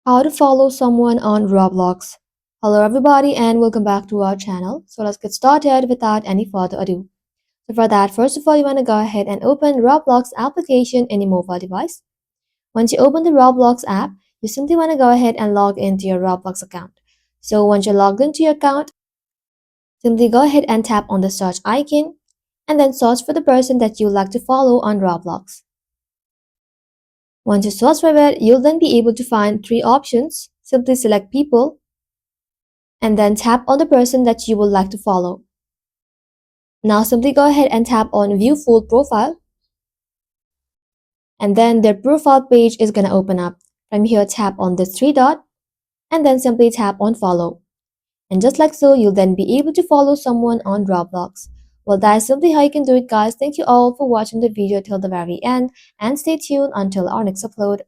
How to follow someone on Roblox. Hello everybody and welcome back to our channel. So let's get started without any further ado. So for that, first of all, you want to go ahead and open Roblox application in your mobile device. Once you open the Roblox app, you simply want to go ahead and log into your Roblox account. So once you're logged into your account, simply go ahead and tap on the search icon and then search for the person that you would like to follow on Roblox. Once you search for it, you'll then be able to find three options. Simply select people and then tap on the person that you would like to follow. Now simply go ahead and tap on view full profile and then their profile page is going to open up. From here, tap on this three dot and then simply tap on follow. And just like so, you'll then be able to follow someone on Roblox. Well, that is simply how you can do it, guys. Thank you all for watching the video till the very end and stay tuned until our next upload.